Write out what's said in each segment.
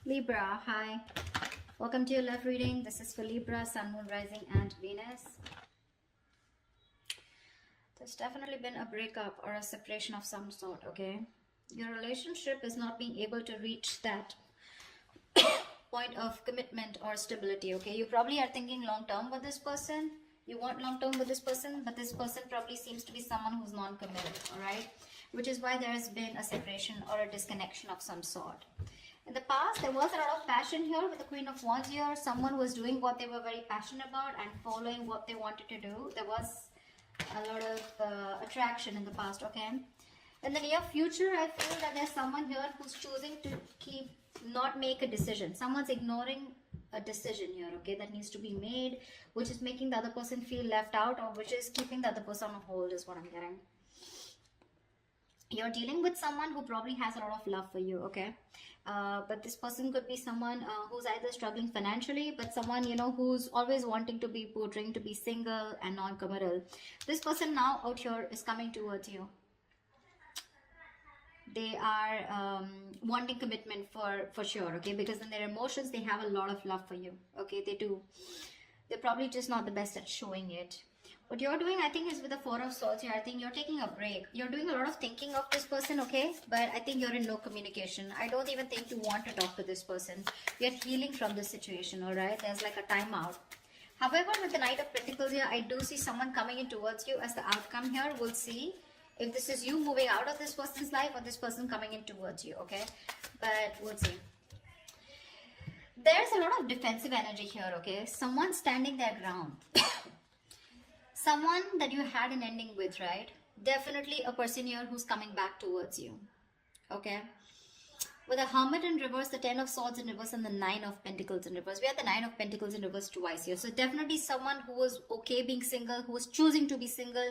Libra, hi. Welcome to your love reading. This is for Libra, Sun, Moon, Rising, and Venus. There's definitely been a breakup or a separation of some sort, okay? Your relationship is not being able to reach that point of commitment or stability, okay? You probably are thinking long-term with this person. You want long-term with this person, but this person probably seems to be someone who's non-committed, all right? Which is why there has been a separation or a disconnection of some sort. In the past, there was a lot of passion here with the Queen of Wands here. Someone was doing what they were very passionate about and following what they wanted to do. There was a lot of attraction in the past, okay? In the near future, I feel that there's someone here who's choosing to not make a decision. Someone's ignoring a decision here, okay, that needs to be made, which is making the other person feel left out, or which is keeping the other person on hold, is what I'm getting. You're dealing with someone who probably has a lot of love for you, okay? But this person could be someone who's either struggling financially, but someone, you know, who's always wanting to be portraying to be single and non-committal. This person now out here is coming towards you. They are wanting commitment for sure, okay? Because in their emotions, they have a lot of love for you, okay? They do. They're probably just not the best at showing it. What you're doing, I think, is with the Four of Swords here. I think you're taking a break. You're doing a lot of thinking of this person, okay? But I think you're in no communication. I don't even think you want to talk to this person. You're healing from this situation, all right? There's like a timeout. However, with the Knight of Pentacles here, I do see someone coming in towards you as the outcome here. We'll see if this is you moving out of this person's life or this person coming in towards you, okay? But we'll see. There's a lot of defensive energy here, okay? Someone standing their ground. Someone that you had an ending with, right? Definitely a person here who's coming back towards you, okay? With the Hermit in reverse, the Ten of Swords in reverse, and the Nine of Pentacles in reverse. We have the Nine of Pentacles in reverse twice here. So definitely someone who was okay being single, who was choosing to be single,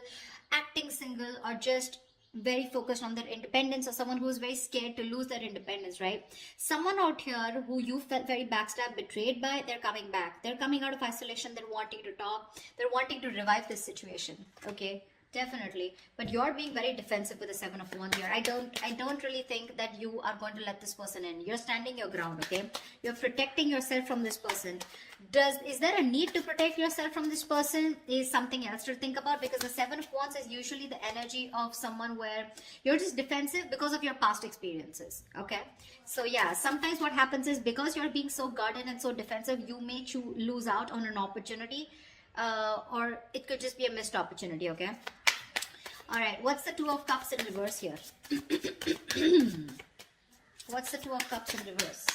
acting single, or just very focused on their independence, or someone who is very scared to lose their independence, right? Someone out here who you felt very backstabbed, betrayed by, they're coming back. They're coming out of isolation. They're wanting to talk. They're wanting to revive this situation, okay? Definitely. But you're being very defensive with the Seven of Wands here. I don't really think that you are going to let this person in. You're standing your ground, okay? You're protecting yourself from this person. Is there a need to protect yourself from this person? Is something else to think about, because the Seven of Wands is usually the energy of someone where you're just defensive because of your past experiences, okay? So yeah, sometimes what happens is because you're being so guarded and so defensive, you may lose out on an opportunity, or it could just be a missed opportunity, okay? All right, what's the Two of Cups in reverse here? What's the Two of Cups in reverse?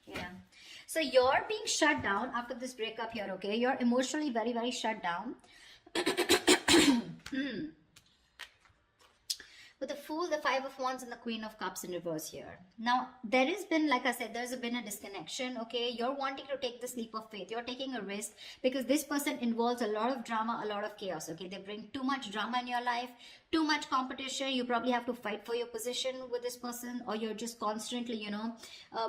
Yeah. So you're being shut down after this breakup here, okay? You're emotionally very, very shut down. With the Fool, the Five of Wands, and the Queen of Cups in reverse here. Now, there has been, like I said, there's been a disconnection, okay? You're wanting to take this leap of faith. You're taking a risk because this person involves a lot of drama, a lot of chaos, okay? They bring too much drama in your life, too much competition. You probably have to fight for your position with this person, or you're just constantly, you know,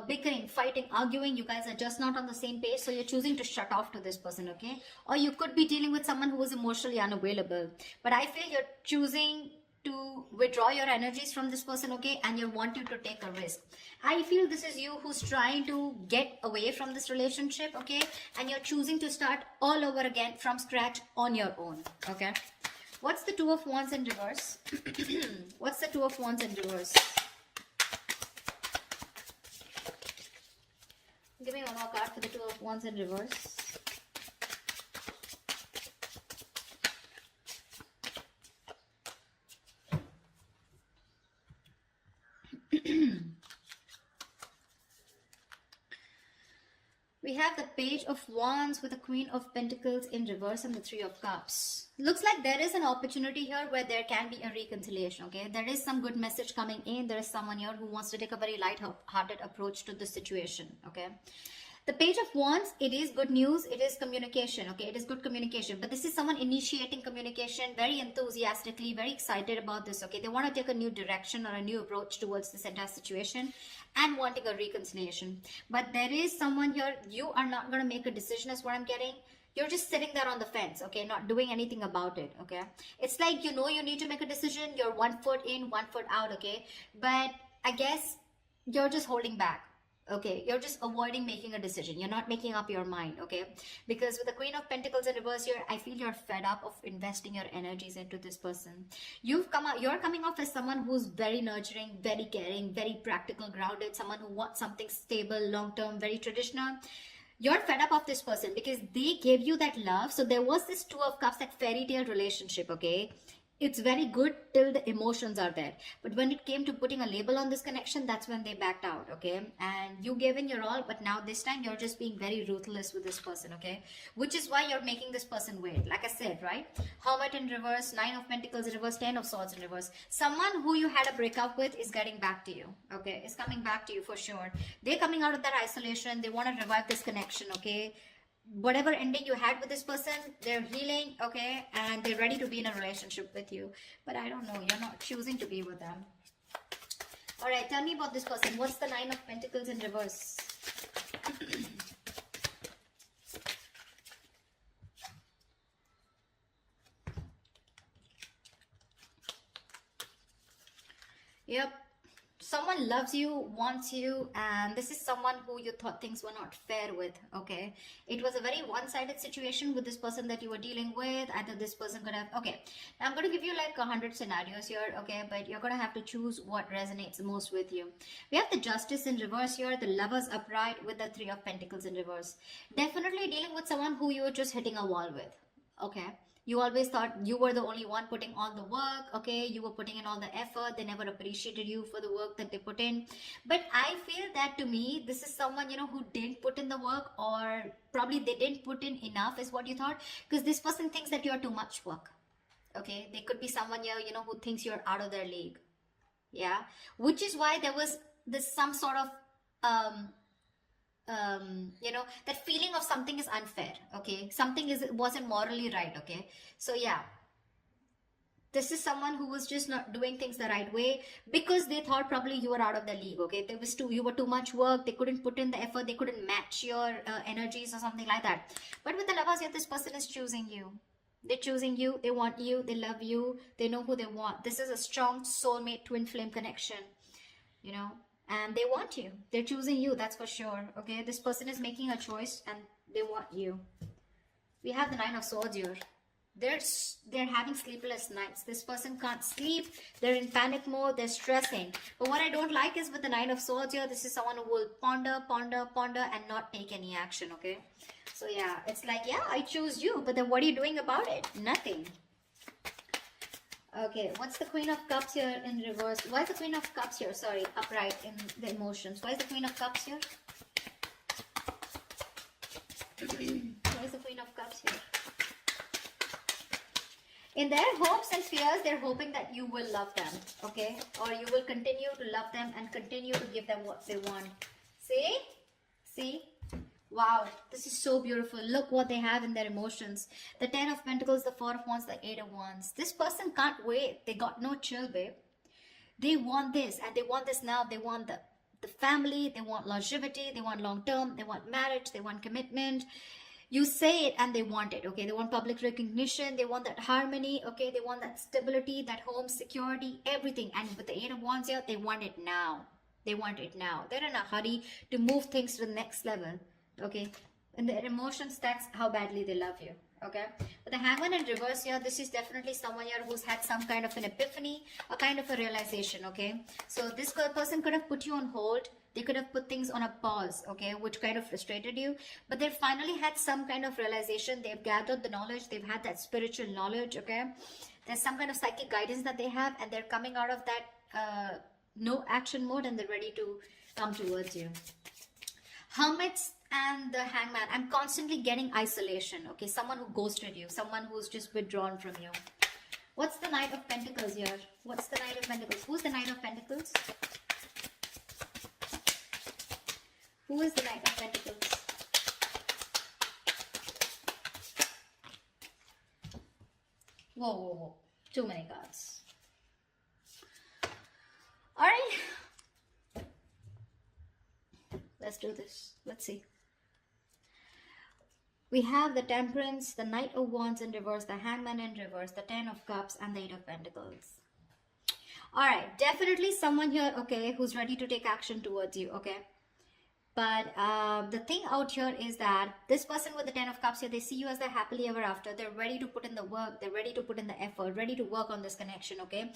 bickering, fighting, arguing. You guys are just not on the same page, so you're choosing to shut off to this person, okay? Or you could be dealing with someone who is emotionally unavailable. But I feel you're choosing to withdraw your energies from this person, okay? And you're wanting to take a risk. I feel this is you who's trying to get away from this relationship, okay? And you're choosing to start all over again from scratch on your own, okay? What's the Two of Wands in reverse? What's the Two of Wands in reverse? Give me one more card for the Two of Wands in reverse. We have the Page of Wands with the Queen of Pentacles in reverse and the Three of Cups. Looks like there is an opportunity here where there can be a reconciliation, okay? There is some good message coming in. There is someone here who wants to take a very light-hearted approach to the situation, okay? The Page of Wands, it is good news. It is communication, okay? It is good communication. But this is someone initiating communication very enthusiastically, very excited about this, okay? They want to take a new direction or a new approach towards this entire situation and wanting a reconciliation. But there is someone here, you are not going to make a decision is what I'm getting. You're just sitting there on the fence, okay, not doing anything about it, okay? It's like, you know, you need to make a decision. You're 1 foot in, 1 foot out, okay? But I guess you're just holding back. Okay, you're just avoiding making a decision. You're not making up your mind, okay? Because with the Queen of Pentacles in reverse here, I feel you're fed up of investing your energies into this person. You're coming off as someone who's very nurturing, very caring, very practical, grounded, someone who wants something stable, long-term, very traditional. You're fed up of this person because they gave you that love. So there was this Two of Cups, that fairy tale relationship, okay? It's very good till the emotions are there, but when it came to putting a label on this connection, that's when they backed out, okay? And you gave in your all, but now this time you're just being very ruthless with this person, okay? Which is why you're making this person wait. Like I said, right? Hermit in reverse, 9 of Pentacles in reverse, 10 of Swords in reverse. Someone who you had a breakup with is getting back to you, okay? Is coming back to you for sure. They're coming out of that isolation. They want to revive this connection, okay? Whatever ending you had with this person, they're healing, okay, and they're ready to be in a relationship with you. But I don't know, you're not choosing to be with them. All right, tell me about this person. What's the 9 of Pentacles in reverse? Yep. Someone loves you, wants you, and this is someone who you thought things were not fair with, okay? It was a very one-sided situation with this person that you were dealing with. Either this person could have... Okay, now I'm going to give you like 100 scenarios here, okay? But you're going to have to choose what resonates most with you. We have the Justice in reverse here, the Lovers upright with the 3 of Pentacles in reverse. Definitely dealing with someone who you were just hitting a wall with, okay? You always thought you were the only one putting all the work, okay? You were putting in all the effort. They never appreciated you for the work that they put in. But I feel that to me, this is someone, you know, who didn't put in the work, or probably they didn't put in enough is what you thought. Because this person thinks that you're too much work, okay? They could be someone here, you know, who thinks you're out of their league, yeah? Which is why there was this some sort of... you know, that feeling of something is unfair, okay? Something wasn't morally right, okay? So yeah, this is someone who was just not doing things the right way because they thought probably you were out of the league, okay? You were too much work. They couldn't put in the effort. They couldn't match your energies or something like that. But with the Lovers here, this person is choosing you. They're choosing you. They want you. They love you. They know who they want. This is a strong soulmate twin flame connection, you know? And they want you. They're choosing you, that's for sure, okay? This person is making a choice and they want you. We have the 9 of Swords here. They're having sleepless nights. This person can't sleep. They're in panic mode. They're stressing. But what I don't like is with the 9 of Swords here, this is someone who will ponder, ponder, ponder and not take any action, okay? So yeah, it's like, yeah, I choose you. But then what are you doing about it? Nothing. Okay, what's the Queen of Cups here in reverse? Why is the Queen of Cups here? Sorry, upright in the emotions. Why is the Queen of Cups here? Why is the Queen of Cups here? In their hopes and fears, they're hoping that you will love them, okay? Or you will continue to love them and continue to give them what they want. See? See? Wow, this is so beautiful. Look what they have in their emotions. The 10 of Pentacles, the 4 of Wands, the 8 of Wands. This person can't wait. They got no chill, babe. They want this and they want this now. They want the family. They want longevity. They want long term. They want marriage. They want commitment. You say it and they want it, okay? They want public recognition. They want that harmony, okay? They want that stability, that home security, everything. And with the 8 of Wands here, they want it now. They want it now. They're in a hurry to move things to the next level. Okay, and their emotions, that's how badly they love you, okay? But the Hangman in reverse here, this is definitely someone here who's had some kind of an epiphany, a kind of a realization, okay? So this person could have put you on hold. They could have put things on a pause, okay, which kind of frustrated you. But they finally had some kind of realization. They've gathered the knowledge. They've had that spiritual knowledge, okay? There's some kind of psychic guidance that they have, and they're coming out of that no action mode, and they're ready to come towards you. Hermits and the Hangman, I'm constantly getting isolation, okay? Someone who ghosted you, someone who's just withdrawn from you. What's the Knight of Pentacles here? What's the Knight of Pentacles? Who's the Knight of Pentacles? Who is the Knight of Pentacles? Whoa, whoa, whoa. Too many cards. All right. Let's do this. Let's see. We have the Temperance, the Knight of Wands in reverse, the Hangman in reverse, the Ten of Cups, and the Eight of Pentacles. All right, definitely someone here, okay, who's ready to take action towards you, okay? But the thing out here is that this person with the Ten of Cups here, they see you as their happily ever after. They're ready to put in the work. They're ready to put in the effort, ready to work on this connection, okay?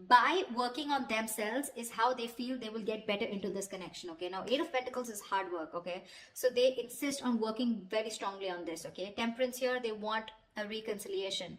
By working on themselves is how they feel they will get better into this connection, okay? Now, Eight of Pentacles is hard work, okay? So they insist on working very strongly on this, okay? Temperance here, they want a reconciliation.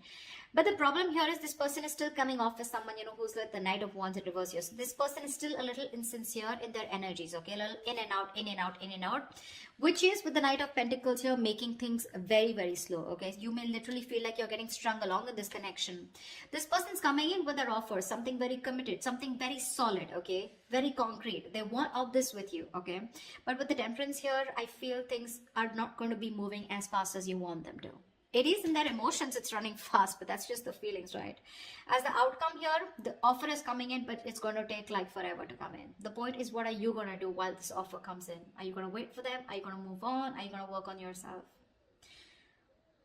But the problem here is this person is still coming off as someone, you know, who's like the Knight of Wands in reverse here. So this person is still a little insincere in their energies, okay? A little in and out, in and out, in and out. Which is with the Knight of Pentacles here, making things very, very slow, okay? You may literally feel like you're getting strung along in this connection. This person's coming in with their offer, something very committed, something very solid, okay? Very concrete. They want all this with you, okay? But with the Temperance here, I feel things are not going to be moving as fast as you want them to. It is in their emotions, it's running fast, but that's just the feelings, right? As the outcome here, the offer is coming in, but it's going to take like forever to come in. The point is, what are you going to do while this offer comes in? Are you going to wait for them? Are you going to move on? Are you going to work on yourself?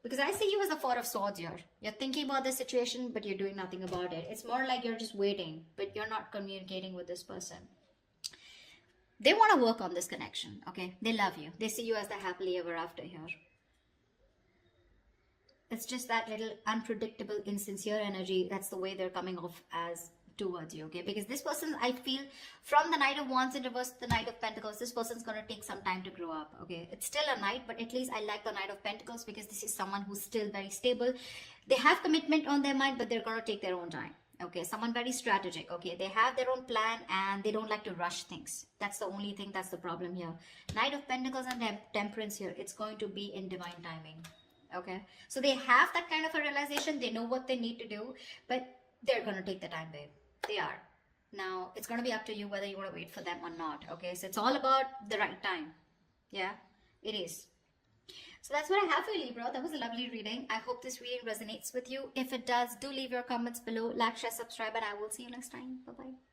Because I see you as the Four of Swords here. You're thinking about the situation, but you're doing nothing about it. It's more like you're just waiting, but you're not communicating with this person. They want to work on this connection, okay? They love you. They see you as the happily ever after here. It's just that little unpredictable, insincere energy. That's the way they're coming off as towards you, okay? Because this person, I feel, from the Knight of Wands in reverse to the Knight of Pentacles, this person's going to take some time to grow up, okay? It's still a Knight, but at least I like the Knight of Pentacles because this is someone who's still very stable. They have commitment on their mind, but they're going to take their own time, okay? Someone very strategic, okay? They have their own plan and they don't like to rush things. That's the only thing, that's the problem here. Knight of Pentacles and Temperance here, it's going to be in divine timing. Okay, so they have that kind of a realization. They know what they need to do, but they're going to take the time, babe. They are. Now, it's going to be up to you whether you want to wait for them or not. Okay, so it's all about the right time. Yeah, it is. So that's what I have for you, Libra. That was a lovely reading. I hope this reading resonates with you. If it does, do leave your comments below. Like, share, subscribe, and I will see you next time. Bye-bye.